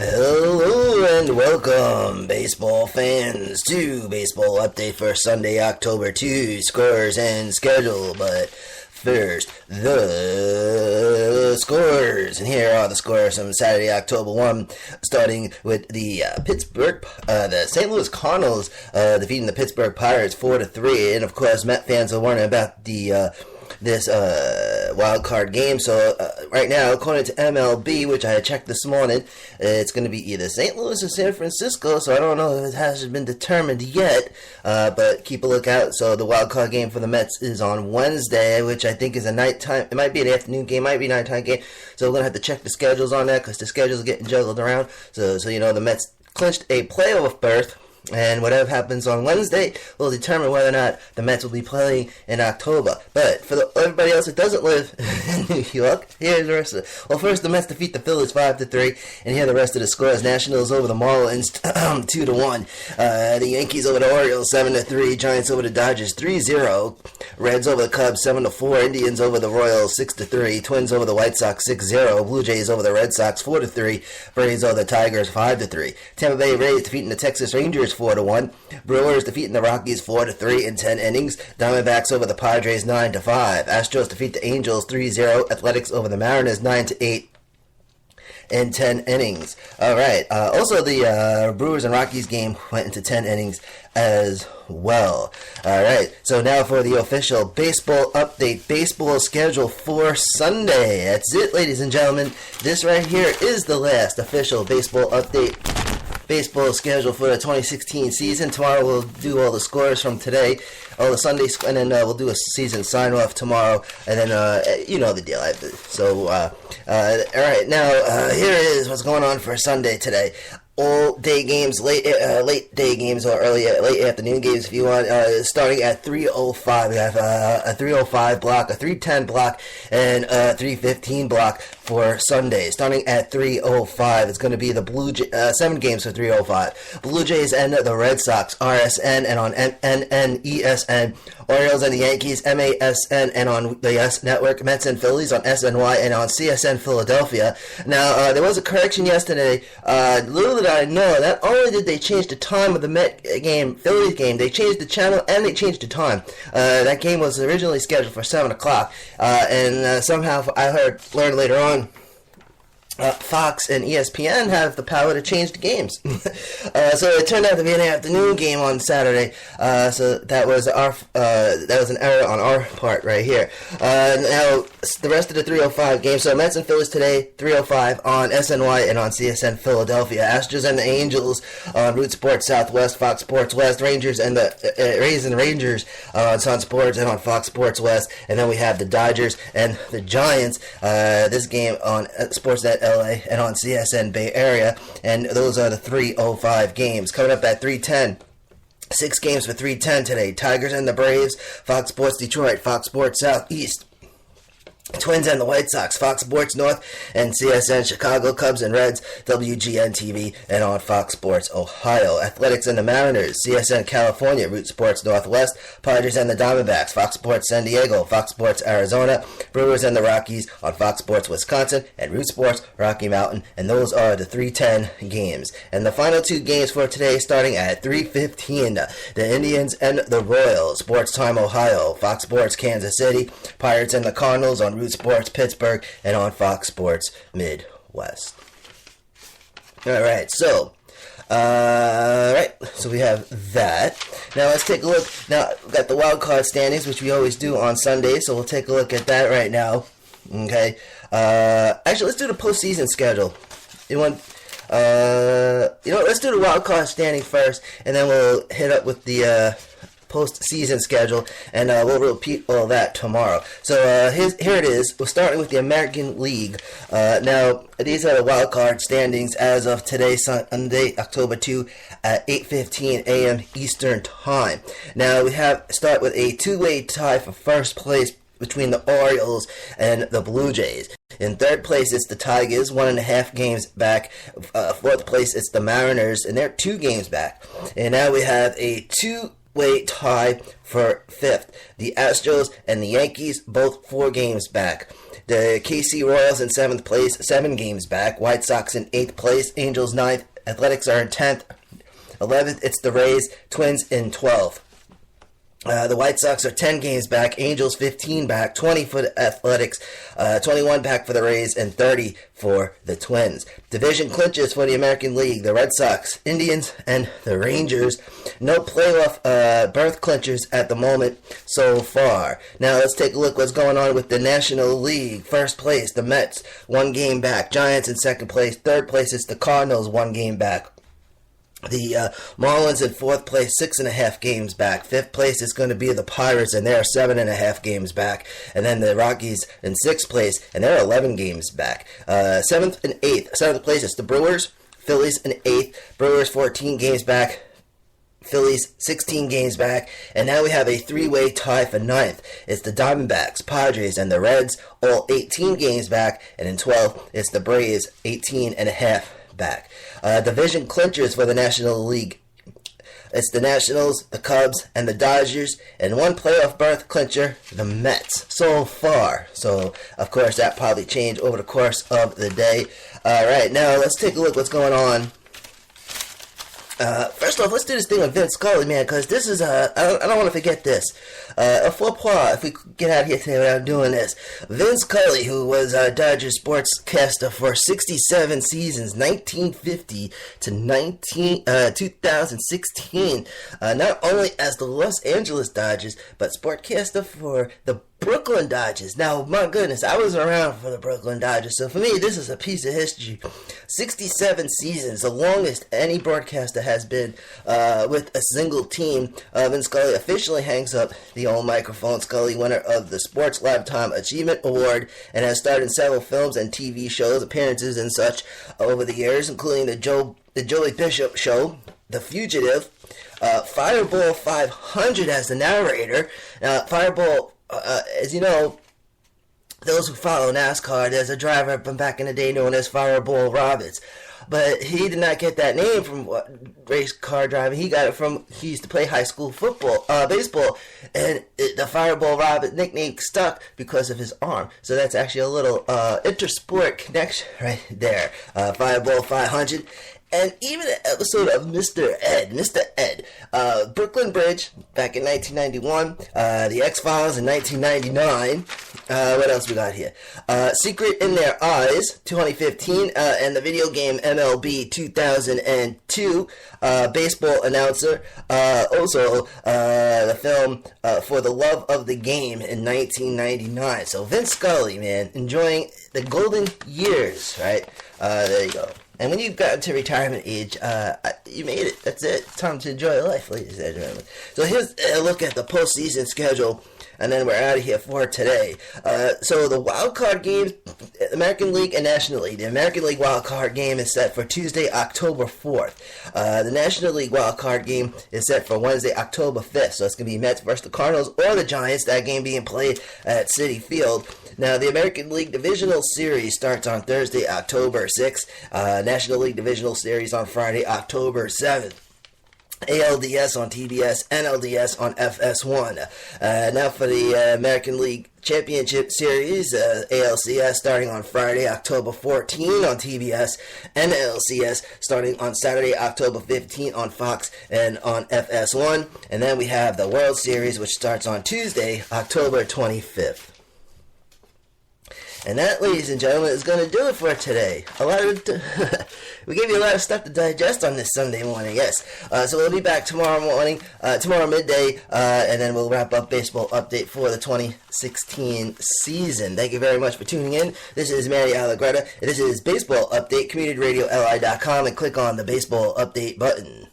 Hello and welcome, baseball fans, to Baseball Update for Sunday, October 2, scores and schedule. But first, the scores. And here are the scores from Saturday, October 1, starting with the the St. Louis Cardinals defeating the Pittsburgh Pirates 4-3. And of course, Met fans are wondering about this wild card game. So right now, according to MLB, which I had checked this morning, it's going to be either St. Louis or San Francisco. So I don't know if it hasn't been determined yet, but keep a lookout. So the wild card game for the Mets is on Wednesday, which I think is a nighttime. It might be an afternoon game, might be a nighttime game. So we're going to have to check the schedules on that because the schedules are getting juggled around. So you know, the Mets clinched a playoff berth. And whatever happens on Wednesday will determine whether or not the Mets will be playing in October. But for everybody else that doesn't live in New York, here's the rest of it. Well, first, the Mets defeat the Phillies 5-3, and here are the rest of the scores. Nationals over the Marlins 2-1. The Yankees over the Orioles 7-3. Giants over the Dodgers 3-0. Reds over the Cubs 7-4. Indians over the Royals 6-3. Twins over the White Sox 6-0. Blue Jays over the Red Sox 4-3. Braves over the Tigers 5-3. Tampa Bay Rays defeating the Texas Rangers 4-1. Brewers defeating the Rockies 4-3 in 10 innings. Diamondbacks over the Padres 9-5. Astros defeat the Angels 3-0. Athletics over the Mariners 9-8 in 10 innings. Alright, also the Brewers and Rockies game went into 10 innings as well. Alright, so now for the official baseball update, baseball schedule for Sunday. That's it, ladies and gentlemen. This right here is the last official baseball update baseball schedule for the 2016 season. Tomorrow we'll do all the scores from today, all the Sundays, and then we'll do a season sign-off tomorrow, and then, you know the deal. So, alright, now, here is what's going on for Sunday today. All day games, late day games, or late afternoon games if you want. Starting at 3:05, we have a 3:05 block, a 3:10 block, and a 3:15 block for Sunday. Starting at 3:05, it's going to be the 7 games for 3:05. Blue Jays and the Red Sox, RSN, and on NN, ESN. Orioles and the Yankees, MASN, and on the S Network. Mets and Phillies on SNY, and on CSN Philadelphia. Now, there was a correction yesterday. Little did I know, not only did they change the time of the Met game, Phillies game, they changed the channel and they changed the time. That game was originally scheduled for 7 o'clock, and somehow I learned later on, Fox and ESPN have the power to change the games. So it turned out to be an afternoon game on Saturday. So that was an error on our part right here. Now the rest of the 3:05 games. So Mets and Phillies today, 3:05 on SNY and on CSN Philadelphia. Astros and the Angels on Root Sports Southwest, Fox Sports West. Rangers and the Rays and Rangers on Sun Sports and on Fox Sports West. And then we have the Dodgers and the Giants. This game on Sportsnet LA and on CSN Bay Area, and those are the 3:05 games. Coming up at 3:10, 6 games for 3:10 today. Tigers and the Braves, Fox Sports Detroit, Fox Sports Southeast. Twins and the White Sox, Fox Sports North, and CSN Chicago. Cubs and Reds, WGN TV, and on Fox Sports Ohio. Athletics and the Mariners, CSN California, Root Sports Northwest. Padres and the Diamondbacks, Fox Sports San Diego, Fox Sports Arizona. Brewers and the Rockies on Fox Sports Wisconsin, and Root Sports Rocky Mountain. And those are the 3:10 games. And the final 2 games for today, starting at 3:15, the Indians and the Royals, Sports Time Ohio, Fox Sports Kansas City. Pirates and the Cardinals on Root Sports Pittsburgh, and on Fox Sports Midwest. Alright, so we have that. Now let's take a look. Now we've got the wild card standings, which we always do on Sunday, so we'll take a look at that right now. Okay. Actually, let's do the postseason schedule. Let's do the wild card standing first, and then we'll hit up with the postseason schedule, and we'll repeat all that tomorrow. So here it is. We're starting with the American League. Now, these are the wild card standings as of today, Sunday, October 2, at 8:15 a.m. Eastern Time. Now, we start with a 2-way tie for first place between the Orioles and the Blue Jays. In third place, it's the Tigers, 1.5 games back. Fourth place, it's the Mariners, and they're 2 games back. And now we have a three-way tie for fifth. The Astros and the Yankees both 4 games back. The KC Royals in 7th place, 7 games back. White Sox in 8th place, Angels 9th, Athletics are in 10th. 11th, it's the Rays, Twins in 12th. The White Sox are 10 games back, Angels 15 back, 20 for the Athletics, 21 back for the Rays, and 30 for the Twins. Division clinches for the American League, the Red Sox, Indians, and the Rangers. No playoff berth clinchers at the moment so far. Now let's take a look what's going on with the National League. First place, the Mets, 1 game back. Giants in second place. Third place is the Cardinals, 1 game back. The Marlins in 4th place, 6.5 games back. 5th place is going to be the Pirates, and they're 7.5 games back. And then the Rockies in 6th place, and they're 11 games back. 7th and 8th. 7th place is the Brewers, Phillies in 8th. Brewers 14 games back. Phillies 16 games back. And now we have a 3-way tie for 9th. It's the Diamondbacks, Padres, and the Reds, all 18 games back. And in 12th, it's the Braves, 18.5 back. Division clinchers for the National League. It's the Nationals, the Cubs, and the Dodgers, and 1 playoff berth clincher, the Mets, so far. So, of course, that probably changed over the course of the day. All right, now let's take a look what's going on. First off, let's do this thing with Vin Scully, man, because this is, I don't want to forget this. A faux pas, if we could get out of here today without doing this. Vin Scully, who was a Dodgers sportscaster for 67 seasons, 1950 to 2016, not only as the Los Angeles Dodgers, but sportcaster for the Brooklyn Dodgers. Now, my goodness, I was around for the Brooklyn Dodgers, so for me, this is a piece of history. 67 seasons, the longest any broadcaster has been with a single team. Vin Scully officially hangs up the old microphone. Scully, winner of the Sports Lifetime Achievement Award, and has starred in several films and TV shows, appearances and such over the years, including the Joey Bishop Show, The Fugitive, Fireball 500 as the narrator. Fireball, as you know, those who follow NASCAR, there's a driver from back in the day known as Fireball Roberts. But he did not get that name from race car driving. He got it from, he used to play high school baseball. And the Fireball Roberts nickname stuck because of his arm. So that's actually a little intersport connection right there. Fireball 500. And even an episode of Mr. Ed, Brooklyn Bridge back in 1991, The X-Files in 1999, what else we got here? Secret in Their Eyes, 2015, and the video game MLB 2002, baseball announcer, also the film For the Love of the Game in 1999. So Vince Scully, man, enjoying the golden years, right? There you go. And when you got to retirement age, you made it. That's it. It's time to enjoy life, ladies and gentlemen. So here's a look at the postseason schedule, and then we're out of here for today. So the wild card games, American League and National League. The American League wild card game is set for Tuesday, October 4th. The National League wild card game is set for Wednesday, October 5th. So it's going to be Mets versus the Cardinals or the Giants. That game being played at Citi Field. Now, the American League Divisional Series starts on Thursday, October 6th. National League Divisional Series on Friday, October 7th. ALDS on TBS, NLDS on FS1. Now for the American League Championship Series, ALCS starting on Friday, October 14 on TBS, NLCS starting on Saturday, October 15 on Fox and on FS1. And then we have the World Series, which starts on Tuesday, October 25th. And that, ladies and gentlemen, is going to do it for today. We gave you a lot of stuff to digest on this Sunday morning, yes. So we'll be back tomorrow morning, tomorrow midday, and then we'll wrap up baseball update for the 2016 season. Thank you very much for tuning in. This is Manny Allegretta. This is Baseball Update, CommunityRadioLI.com, and click on the Baseball Update button.